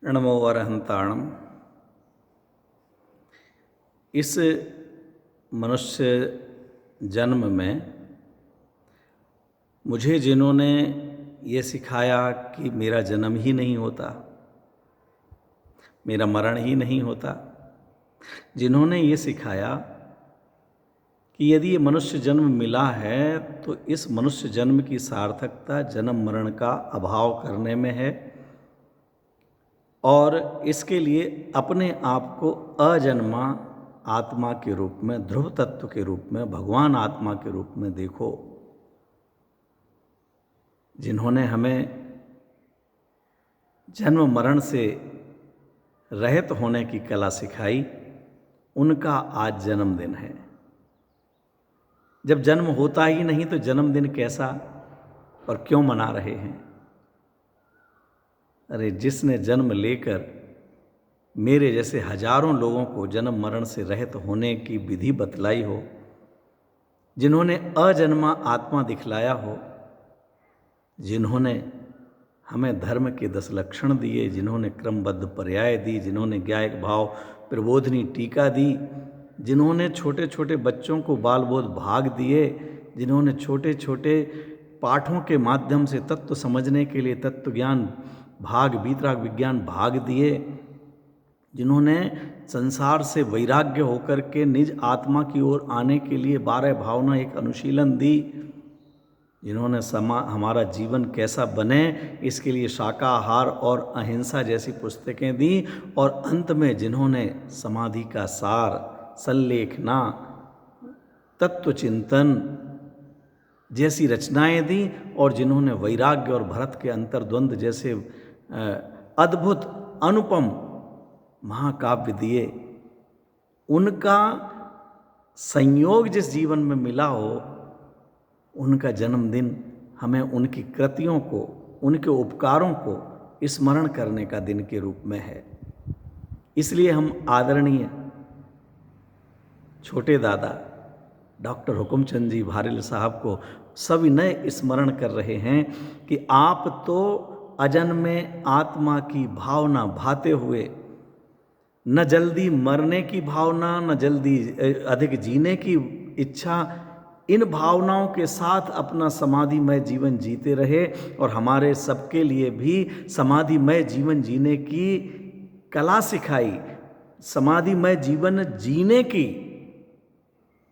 नमो अरहंताणम। इस मनुष्य जन्म में मुझे जिन्होंने ये सिखाया कि मेरा जन्म ही नहीं होता, मेरा मरण ही नहीं होता, जिन्होंने ये सिखाया कि यदि ये मनुष्य जन्म मिला है तो इस मनुष्य जन्म की सार्थकता जन्म मरण का अभाव करने में है और इसके लिए अपने आप को अजन्मा आत्मा के रूप में, ध्रुव तत्व के रूप में, भगवान आत्मा के रूप में देखो। जिन्होंने हमें जन्म मरण से रहित होने की कला सिखाई, उनका आज जन्मदिन है। जब जन्म होता ही नहीं तो जन्मदिन कैसा और क्यों मना रहे हैं? अरे जिसने जन्म लेकर मेरे जैसे हजारों लोगों को जन्म मरण से रहित होने की विधि बतलाई हो, जिन्होंने अजन्मा आत्मा दिखलाया हो, जिन्होंने हमें धर्म के 10 लक्षण दिए, जिन्होंने क्रमबद्ध पर्याय दी, जिन्होंने ज्ञायक भाव प्रबोधनी टीका दी, जिन्होंने छोटे छोटे बच्चों को बालबोध भाग दिए, जिन्होंने छोटे छोटे पाठों के माध्यम से तत्व समझने के लिए तत्व ज्ञान भाग, वीतराग विज्ञान भाग दिए, जिन्होंने संसार से वैराग्य होकर के निज आत्मा की ओर आने के लिए 12 भावना एक अनुशीलन दी, जिन्होंने हमारा जीवन कैसा बने इसके लिए शाकाहार और अहिंसा जैसी पुस्तकें दी, और अंत में जिन्होंने समाधि का सार, संलेखना, तत्व चिंतन जैसी रचनाएं दी, और जिन्होंने वैराग्य और भरत के अंतर्द्वंद जैसे अद्भुत अनुपम महाकाव्य दिए, उनका संयोग जिस जीवन में मिला हो, उनका जन्मदिन हमें उनकी कृतियों को, उनके उपकारों को स्मरण करने का दिन के रूप में है। इसलिए हम आदरणीय छोटे दादा डॉक्टर हुकुमचंद जी भारिल साहब को सविनय स्मरण कर रहे हैं कि आप तो अजन्मे आत्मा की भावना भाते हुए, न जल्दी मरने की भावना, न जल्दी अधिक जीने की इच्छा, इन भावनाओं के साथ अपना समाधिमय जीवन जीते रहे और हमारे सबके लिए भी समाधिमय जीवन जीने की कला सिखाई। समाधिमय जीवन जीने की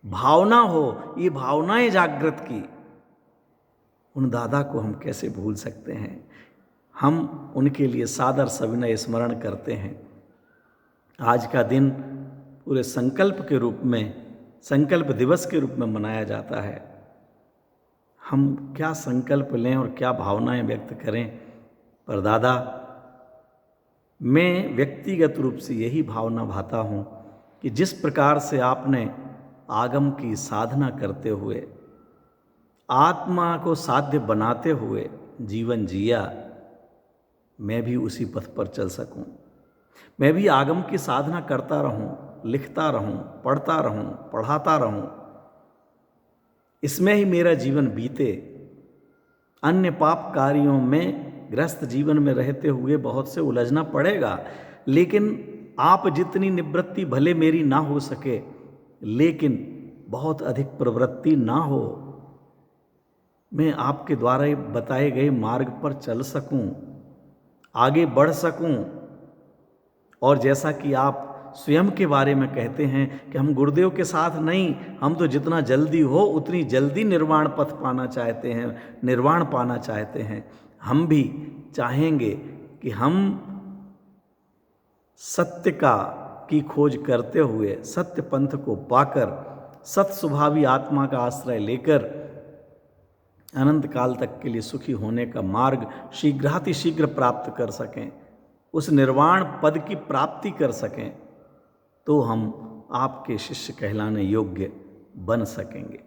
भावना हो, ये भावनाएं जागृत की, उन दादा को हम कैसे भूल सकते हैं? हम उनके लिए सादर सविनय स्मरण करते हैं। आज का दिन पूरे संकल्प के रूप में, संकल्प दिवस के रूप में मनाया जाता है। हम क्या संकल्प लें और क्या भावनाएं व्यक्त करें? पर दादा, मैं व्यक्तिगत रूप से यही भावना भाता हूँ कि जिस प्रकार से आपने आगम की साधना करते हुए, आत्मा को साध्य बनाते हुए जीवन जिया, मैं भी उसी पथ पर चल सकूं। मैं भी आगम की साधना करता रहूं, लिखता रहूं, पढ़ता रहूं, पढ़ाता रहूं, इसमें ही मेरा जीवन बीते। अन्य पाप कार्यों में ग्रस्त जीवन में रहते हुए बहुत से उलझना पड़ेगा, लेकिन आप जितनी निवृत्ति भले मेरी ना हो सके, लेकिन बहुत अधिक प्रवृत्ति ना हो, मैं आपके द्वारा बताए गए मार्ग पर चल सकूं, आगे बढ़ सकूं। और जैसा कि आप स्वयं के बारे में कहते हैं कि हम गुरुदेव के साथ नहीं, हम तो जितना जल्दी हो उतनी जल्दी निर्वाण पथ पाना चाहते हैं, निर्वाण पाना चाहते हैं। हम भी चाहेंगे कि हम सत्य की खोज करते हुए, सत्य पंथ को पाकर, सत स्वभावी आत्मा का आश्रय लेकर अनंत काल तक के लिए सुखी होने का मार्ग शीघ्रातिशीघ्र प्राप्त कर सकें, उस निर्वाण पद की प्राप्ति कर सकें, तो हम आपके शिष्य कहलाने योग्य बन सकेंगे।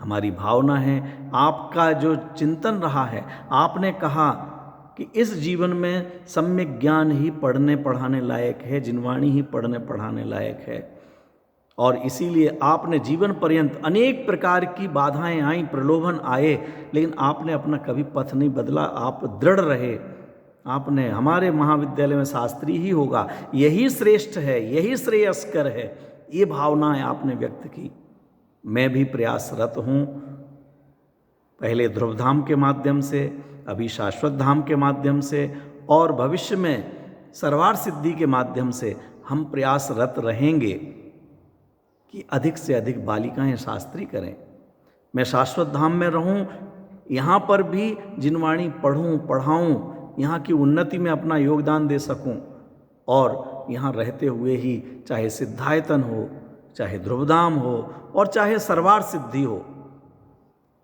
हमारी भावना है, आपका जो चिंतन रहा है, आपने कहा कि इस जीवन में सम्यक ज्ञान ही पढ़ने पढ़ाने लायक है, जिनवाणी ही पढ़ने पढ़ाने लायक है, और इसीलिए आपने जीवन पर्यंत अनेक प्रकार की बाधाएं आई, प्रलोभन आए, लेकिन आपने अपना कभी पथ नहीं बदला। आप दृढ़ रहे, आपने हमारे महाविद्यालय में शास्त्री ही होगा, यही श्रेष्ठ है, यही श्रेयस्कर है, ये भावनाएं आपने व्यक्त की। मैं भी प्रयासरत हूँ, पहले ध्रुव धाम के माध्यम से, अभी शाश्वत धाम के माध्यम से और भविष्य में सर्वार्थ सिद्धि के माध्यम से हम प्रयासरत रहेंगे कि अधिक से अधिक बालिकाएं शास्त्री करें। मैं शाश्वत धाम में रहूं, यहाँ पर भी जिनवाणी पढ़ूं पढ़ाऊं, यहाँ की उन्नति में अपना योगदान दे सकूं और यहाँ रहते हुए ही चाहे सिद्धायतन हो, चाहे ध्रुवधाम हो और चाहे सर्वार्थ सिद्धि हो,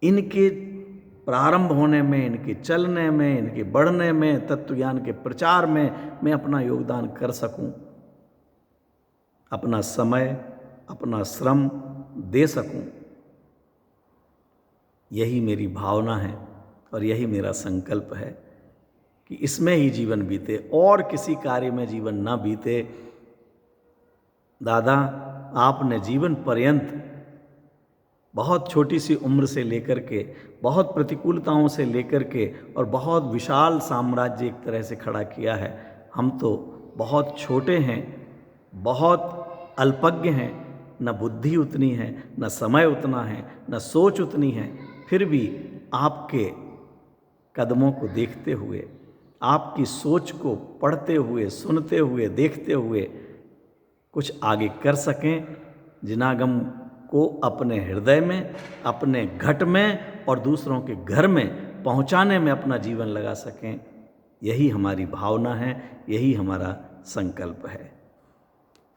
इनके प्रारंभ होने में, इनके चलने में, इनके बढ़ने में, तत्व ज्ञान के प्रचार में मैं अपना योगदान कर सकूं, अपना समय, अपना श्रम दे सकूं। यही मेरी भावना है और यही मेरा संकल्प है कि इसमें ही जीवन बीते और किसी कार्य में जीवन ना बीते। दादा, आपने जीवन पर्यंत बहुत छोटी सी उम्र से लेकर के, बहुत प्रतिकूलताओं से लेकर के और बहुत विशाल साम्राज्य एक तरह से खड़ा किया है। हम तो बहुत छोटे हैं, बहुत अल्पज्ञ हैं, न बुद्धि उतनी है, न समय उतना है, न सोच उतनी है, फिर भी आपके कदमों को देखते हुए, आपकी सोच को पढ़ते हुए, सुनते हुए, देखते हुए कुछ आगे कर सकें, जिनागम को अपने हृदय में, अपने घट में और दूसरों के घर में पहुंचाने में अपना जीवन लगा सकें। यही हमारी भावना है, यही हमारा संकल्प है।